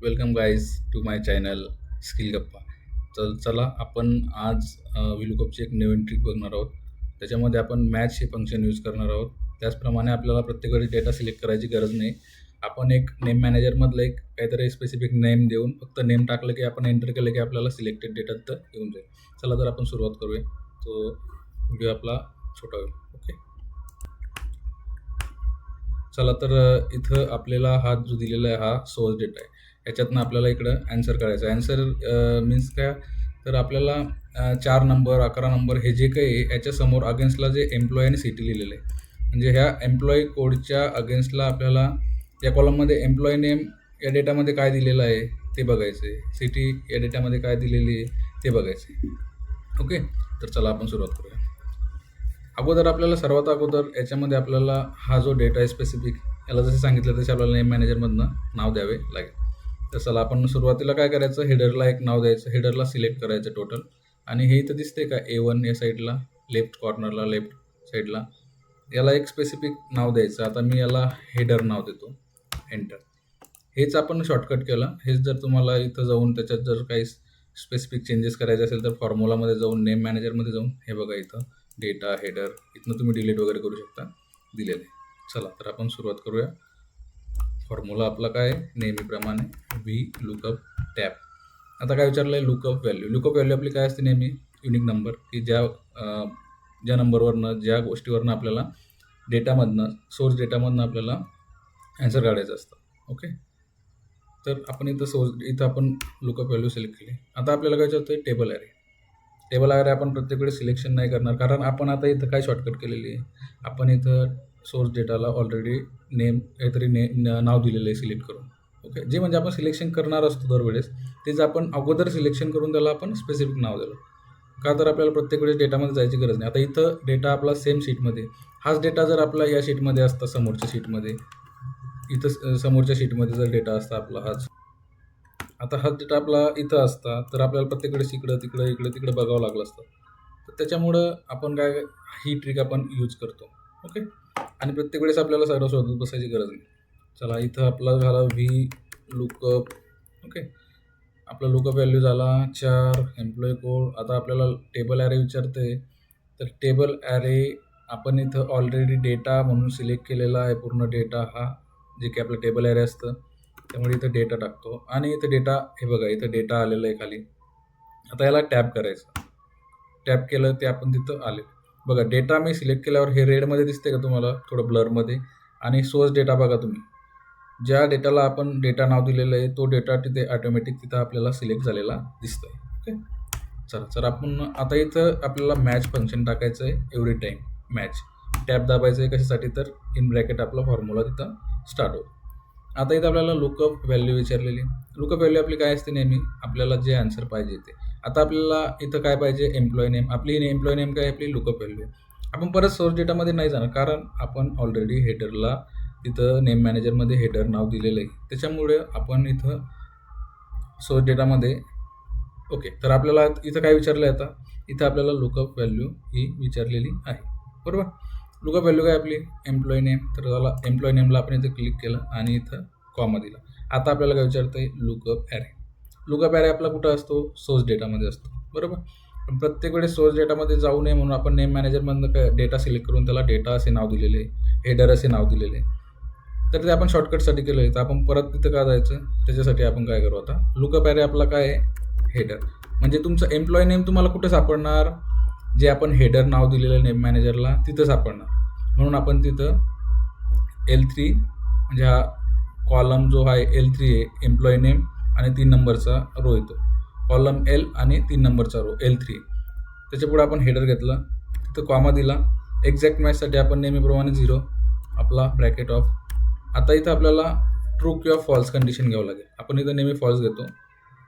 Welcome guys to my channel skill गप्पा. तर चला आपण आज विलुकपची एक नवीन ट्रिक बघणार आहोत. त्याच्यामध्ये आपण मॅच हे फंक्शन यूज करणार आहोत. त्याचप्रमाणे आपल्याला प्रत्येक वेळी डेटा सिलेक्ट करायची गरज नाही. आपण एक नेम मॅनेजरमधलं एक काहीतरी स्पेसिफिक नेम देऊन फक्त नेम टाकलं की आपण एंटर केलं की आपल्याला सिलेक्टेड डेटा तर येऊन जाईल. चला तर आपण सुरुवात करूया. तो व्हिडिओ आपला छोटा होईल. ओके, चला तर इथं आपल्याला हा जो दिलेला आहे हा सोर्स डेटा आहे. याच्यातनं आपल्याला इकडं ॲन्सर करायचं आहे. ॲन्सर मीन्स काय, तर आपल्याला 4 नंबर 11 नंबर हे जे काही आहे याच्यासमोर अगेन्स्टला जे एम्प्लॉई आणि सिटी लिहिलेलं आहे, म्हणजे ह्या एम्प्लॉई कोडच्या अगेन्स्टला आपल्याला या कॉलममध्ये एम्प्लॉई नेम या डेटामध्ये काय दिलेलं आहे ते बघायचं आहे, सिटी या डेटामध्ये काय दिलेली आहे ते बघायचं आहे. ओके, तर चला आपण सुरुवात करूया. अगोदर आपल्याला सर्वात अगोदर याच्यामध्ये आपल्याला हा जो डेटा आहे स्पेसिफिक, याला जसे सांगितलं तसे आपल्याला नेम मॅनेजरमधनं नाव द्यावे लागेल. तर चला आपण सुरुवातीला काय करायचं, हेडरला एक नाव द्यायचं, हेडरला सिलेक्ट करायचं टोटल. आणि हे इथं दिसते का A1 या साईडला लेफ्ट कॉर्नरला लेफ्ट साईडला, याला एक स्पेसिफिक नाव द्यायचं. आता मी याला हेडर नाव देतो, एंटर. हेच आपण शॉर्टकट केलं. हेच जर तुम्हाला इथं जाऊन त्याच्यात जर काही स्पेसिफिक चेंजेस करायचे असेल तर फॉर्म्युलामध्ये जाऊन नेम मॅनेजरमध्ये जाऊन हे बघा इथं डेटा हेडर, इथनं तुम्ही डिलीट वगैरे करू शकता, दिलेलं आहे. चला तर आपण सुरुवात करूया. फॉर्म्युला आपला काय आहे, नेहमीप्रमाणे व्ही लुकअप टॅब. आता काय विचारलं आहे, लुकअप व्हॅल्यू. लुकअप व्हॅल्यू आपली काय असते, नेहमी युनिक नंबर, की ज्या नंबरवरनं ज्या गोष्टीवरनं आपल्याला डेटामधनं सोर्स डेटामधनं आपल्याला ॲन्सर काढायचं असतं. ओके, तर आपण इथं आपण लुकअप व्हॅल्यू सिलेक्ट केली. आता आपल्याला काय होतं, टेबल ॲरे. टेबल ॲरे आपण प्रत्येक वेळेस सिलेक्शन नाही करणार, कारण आपण आता इथं काय शॉर्टकट केलेली आहे, आपण इथं सोर्स डेटाला ऑलरेडी नेम काहीतरी नाव दिलेलं आहे सिलेक्ट करून. ओके, जे म्हणजे आपण सिलेक्शन करणार असतो दरवेळेस, तेच आपण अगोदर सिलेक्शन करून त्याला आपण स्पेसिफिक नाव दिलं. का, तर आपल्याला प्रत्येक वेळेस डेटामध्ये जायची गरज नाही. आता इथं डेटा आपला सेम शीटमध्ये, हाच डेटा जर आपला या शीटमध्ये असता, समोरच्या शीटमध्ये, इथं समोरच्या शीटमध्ये जर डेटा असता आपला हाच, आता हा डेटा आपला इथं असता, तर आपल्याला प्रत्येक वेळेस इकडं तिकडं इकडं तिकडं बघावं लागलं असतं. तर त्याच्यामुळं आपण काय, ही ट्रिक आपण यूज करतो. ओके, आणि प्रत्येक वेळेस आपल्याला सगळं शोधत बसायची गरज नाही. चला, इथं आपला झाला व्ही लुकअप. ओके, आपला लुकअप व्हॅल्यू झाला 4, एम्प्लॉई कोड. आता आपल्याला टेबल ॲरे विचारते, तर टेबल ॲरे आपण इथं ऑलरेडी डेटा म्हणून सिलेक्ट केलेला आहे. पूर्ण डेटा हा जे की आपलं टेबल ॲरे असतं, त्यामुळे इथं डेटा टाकतो. आणि इथं डेटा, हे बघा इथं डेटा आलेलं आहे खाली. आता याला टॅप करायचं. टॅप केलं ते आपण तिथं आले. बघा डेटा मी सिलेक्ट केल्यावर हे रेडमध्ये दिसते का तुम्हाला, थोडं ब्लरमध्ये. आणि सोर्स डेटा बघा तुम्ही, ज्या डेटाला आपण डेटा नाव दिलेलं आहे तो डेटा तिथे ऑटोमॅटिक तिथं आपल्याला सिलेक्ट झालेला दिसतोय. ओके, चला तर आपण आता इथं आपल्याला मॅच फंक्शन टाकायचं आहे. एव्हरी टाईम मॅच, टॅप दाबायचं आहे. कशासाठी, तर इन ब्रॅकेट आपला फॉर्म्युला तिथं स्टार्ट होतो. आता इथं आपल्याला लुकअप व्हॅल्यू विचारलेली. लुकअप व्हॅल्यू आपली काय असते, नेहमी आपल्याला जे आन्सर पाहिजे ते. आता आपल्याला इथं काय पाहिजे, एम्प्लॉई नेम. आपली एम्प्लॉई नेम काय, आपली लुकअप व्हॅल्यू आहे. आपण परत सोर्स डेटामध्ये नाही जाणार, कारण आपण ऑलरेडी हेडरला तिथं नेम मॅनेजरमध्ये हेडर नाव दिलेलं आहे. त्याच्यामुळे आपण इथं सोर्स डेटामध्ये, ओके, तर आपल्याला इथं काय विचारलं आहे, आता इथं आपल्याला लुकअप व्हॅल्यू ही विचारलेली आहे. बरोबर, लुकअप व्हॅल्यू काय आपली, एम्प्लॉई नेम. तर त्याला एम्प्लॉई नेमला आपण इथं क्लिक केलं आणि इथं कॉमा दिला. आता आपल्याला काय विचारतं आहे, लुकअप ॲरे. लुकअप ॲरे आपला कुठं असतो, सोर्स डेटामध्ये असतो. बरोबर, पण प्रत्येक वेळेस सोर्स डेटामध्ये जाऊ नये म्हणून आपण नेम मॅनेजरमधनं काय डेटा सिलेक्ट करून त्याला डेटा असे नाव दिलेले आहे, हेडर असे नाव दिलेले आहे. तर ते आपण शॉर्टकटसाठी केलं आहे. तर आपण परत तिथं का जायचं, त्याच्यासाठी आपण काय करू, आता लुकअप ॲरे आपला काय आहे, हेडर. म्हणजे तुमचं एम्प्लॉई नेम तुम्हाला कुठं सापडणार, जे आपण हेडर नाव दिलेलं नेम मॅनेजरला तिथं सापडणार. म्हणून आपण तिथं L3, म्हणजे हा कॉलम जो आहे L3 आहे, एम्प्लॉई नेम आणि 3 नंबरचा रो येतो. कॉलम L आणि 3 नंबरचा रो L3. त्याच्यापुढे आपण हेडर घेतला, तिथं कॉमा दिला. एक्झॅक्ट मॅचसाठी आपण नेहमीप्रमाणे 0 आपला ब्रॅकेट ऑफ. आता इथं आपल्याला ट्रू किंवा फॉल्स कंडिशन घ्यावं लागेल. आपण इथं नेहमी फॉल्स घेतो,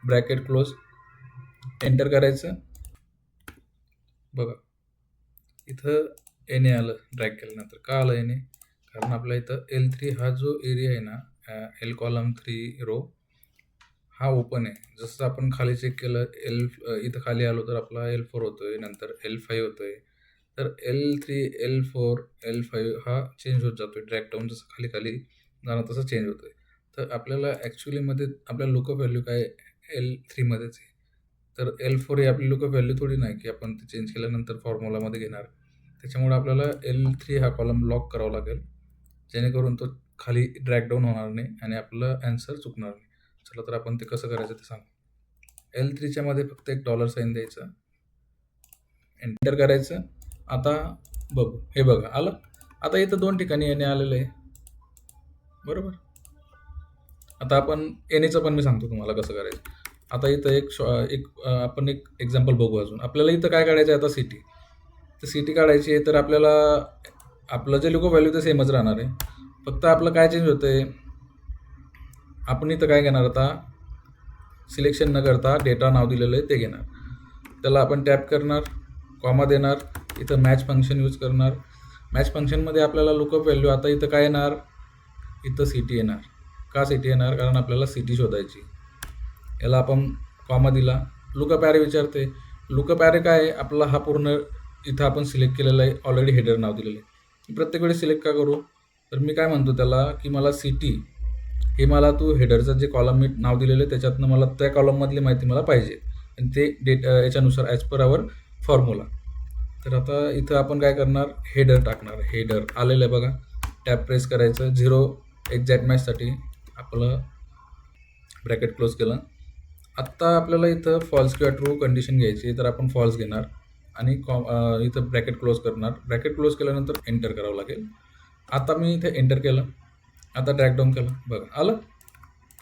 ब्रॅकेट क्लोज, एंटर करायचं. बघा इथं एने आलं ड्रॅग केल्यानंतर. का आलं एने, कारण आपल्या इथं L3 हा जो एरिया आहे ना, L कॉलम 3 रो हा ओपन आहे. जसं आपण खाली चेक केलं, इथं खाली आलो तर आपला L4 होतोय, नंतर L5 होतोय. तर L3 L4 L5 हा चेंज होत जातोय, ड्रॅग डाऊन जसं खाली खाली जाणं तसं चेंज होतोय. तर आपल्याला ॲक्च्युलीमध्ये आपल्या लुकअप व्हॅल्यू काय L3मध्येच आहे. तर L4 ही आपली लुकअप व्हॅल्यू थोडी नाही की आपण ते चेंज केल्यानंतर फॉर्म्युलामध्ये घेणार. त्याच्यामुळे आपल्याला L3 हा कॉलम लॉक करावा लागेल, जेणेकरून तो खाली ड्रॅग डाऊन होणार नाही आणि आपलं ॲन्सर चुकणार नाही. चला तर आपण ते कसं करायचं ते सांगू. L3च्या मध्ये फक्त एक डॉलर साइन द्यायचं, एंटर करायचं. आता बघू, हे बघा आलं. आता इथं 2 ठिकाणी येणे आलेलं आहे, बरोबर. आता आपण येणेचं पण मी सांगतो तुम्हाला कसं करायचं. आता इथं आपण एक एक्झाम्पल बघू अजून. आपल्याला इथं काय काढायचं आहे आता सिटी. तर सिटी काढायची आहे तर आपल्याला आपलं जे लुकअप व्हॅल्यू ते सेमच राहणार आहे. फक्त आपलं काय चेंज होतं आहे, आपण इथं काय घेणार आता, सिलेक्शन न करता डेटा नाव दिलेलं आहे ते घेणार. त्याला आपण टॅप करणार, कॉमा देणार, इथं मॅच फंक्शन यूज करणार. मॅच फंक्शनमध्ये आपल्याला लुकअप व्हॅल्यू आता इथं काय येणार, इथं सिटी येणार. का सिटी येणार, कारण आपल्याला सिटी शोधायची. याला आपण कॉमा दिला, लुकअप ॲरे विचारते. लुकअप ॲरे काय आहे, आपला हा पूर्ण इथं आपण सिलेक्ट केलेला आहे, ऑलरेडी हेडर नाव दिलेलं आहे. प्रत्येक वेळेस सिलेक्ट का करू, तर मी काय म्हणतो त्याला की मला सिटी हे मला तू हेडरचं जे कॉलम मी नाव दिलेलं आहे त्याच्यातनं मला त्या कॉलममधली माहिती मला पाहिजे आणि ते याच्यानुसार ॲज पर आवर फॉर्म्युला. तर आता इथं आपण काय करणार, हेडर टाकणार. हेडर आलेलं आहे बघा, टॅप प्रेस करायचं, 0 एक्झॅक्ट मॅचसाठी आपलं ब्रॅकेट क्लोज केलं. आत्ता आपल्याला इथं फॉल्स किंवा ट्रू कंडिशन घ्यायची, तर आपण फॉल्स घेणार आणि इथं ब्रॅकेट क्लोज करणार. ब्रॅकेट क्लोज केल्यानंतर एंटर करावं लागेल. आता मी इथे एंटर केलं, आता ड्रॅग डाऊन केलं, बघा आलं.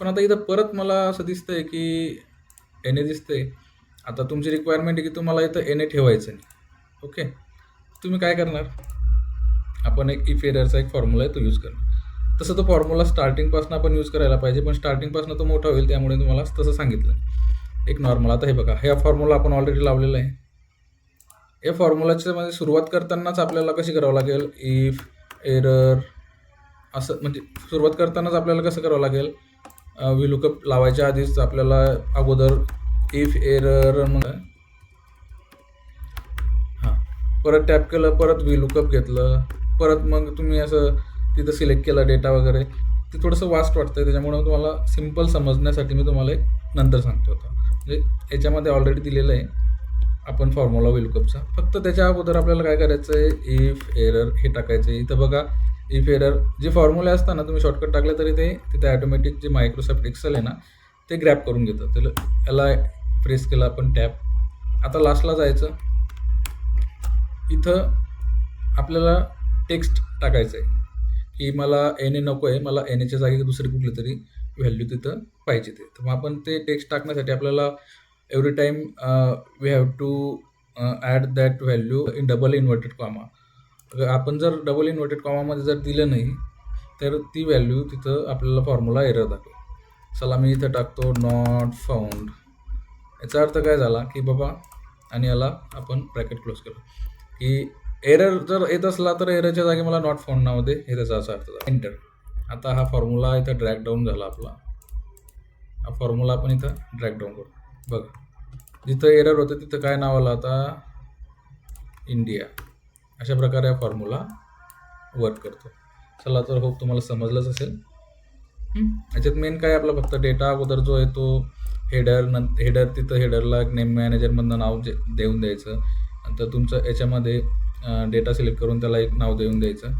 पण आता इथं परत मला असं दिसतंय की एने दिसतंय. आता तुमची रिक्वायरमेंट आहे की तुम्हाला इथं एने ठेवायचं नाही. ओके, तुम्ही काय करणार, आपण एक इफ एररचा एक फॉर्म्युला आहे तो यूज करणार. तसं तो फॉर्म्युला स्टार्टिंगपासून आपण यूज करायला पाहिजे, पण स्टार्टिंगपासून तो मोठा होईल, त्यामुळे तुम्हाला तसं सांगितलं एक नॉर्मल. आता हे बघा, ह्या फॉर्म्युला आपण ऑलरेडी लावलेला आहे. या फॉर्म्युलाच्या मध्ये सुरुवात करतानाच आपल्याला कशी करावं लागेल, इफ एरर असं, म्हणजे सुरुवात करतानाच आपल्याला कसं करावं लागेल, वी लुकअप लावायच्या आधीच आपल्याला अगोदर इफ एरर, मग हां परत टॅप केलं, परत वी लुकअप घेतलं, परत मग तुम्ही असं तिथं सिलेक्ट केलं डेटा वगैरे. ते थोडंसं वास्ट वाटतं, त्याच्यामुळे तुम्हाला सिम्पल समजण्यासाठी मी तुम्हाला एक नंतर सांगतो होता. म्हणजे याच्यामध्ये ऑलरेडी दिलेलं आहे आपण फॉर्म्युला वी लुकअपचा. फक्त त्याच्या अगोदर आपल्याला काय करायचं आहे, इफ एरर हे टाकायचं आहे. इथं बघा, इफ एरर जे फॉर्म्युले असतात ना, तुम्ही शॉर्टकट टाकले तरी ते तिथे ॲटोमॅटिक जे मायक्रोसॉफ्ट एक्सेल आहे ना ते ग्रॅब करून घेतं. तर याला प्रेस केला आपण टॅप. आता लास्टला जायचं, इथं आपल्याला टेक्स्ट टाकायचं आहे की मला एने नको आहे, मला एनेच्या जागी दुसरी कुठली तरी व्हॅल्यू तिथं पाहिजे ते. तर मग आपण ते टेक्स्ट टाकण्यासाठी आपल्याला every time we have to add that value in double inverted comma. आपण जर डबल इन्व्हर्टेड कॉमामध्ये जर दिलं नाही तर ती व्हॅल्यू तिथं आपल्याला फॉर्म्युला एरर दाखवेल. चला मी इथं टाकतो नॉट फाउंड. याचा अर्थ काय झाला की बाबा, आणि याला आपण ब्रॅकेट क्लोज केलं की एरर जर येत असला तर एररच्या जागी मला नॉट फाउंड नाव दे, हे त्याचा असा अर्थ झाला. एंटर. आता हा फॉर्म्युला इथं ड्रॅग डाऊन झाला आपला. हा फॉर्म्युला आपण इथं ड्रॅग डाऊन करू. बघा, जिथं एरर होतं तिथं काय नाव आलं आता, इंडिया. अशा प्रकारे हा फॉर्म्युला वर्क करतो. चला तर होप तुम्हाला समजलंच असेल. याच्यात मेन काय, आपला फक्त डेटा अगोदर जो आहे तो हेडर तिथं हेडरला नेम मॅनेजरमधनं नाव देऊन द्यायचं. नंतर तुमचं याच्यामध्ये डेटा सिलेक्ट करून त्याला एक नाव देऊन द्यायचं.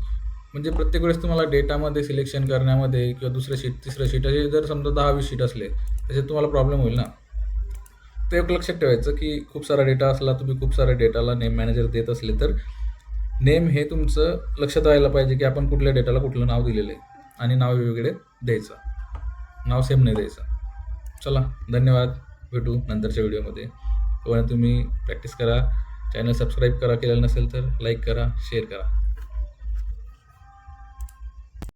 म्हणजे प्रत्येक वेळेस तुम्हाला डेटामध्ये सिलेक्शन करण्यामध्ये किंवा दुसरं शीट तिसरं शीट असे जर समजा 10-20 शीट असले त्याच्यात तुम्हाला प्रॉब्लेम होईल ना. ते एक लक्षात ठेवायचं की खूप सारा डेटा असला, तुम्ही खूप साऱ्या डेटाला नेम मॅनेजर देत असले तर नेम हे तुमचं लक्षात राहायला पाहिजे की आपण कुठल्या डेटाला कुठलं नाव दिलेलं आहे, आणि नाव वेगवेगळे द्यायचं, नाव सेम नाही द्यायचं. चला, धन्यवाद. भेटू नंतरच्या व्हिडिओमध्ये. तुम्ही प्रॅक्टिस करा, चॅनल सबस्क्राईब करा केलेलं नसेल तर, लाईक करा, शेअर करा.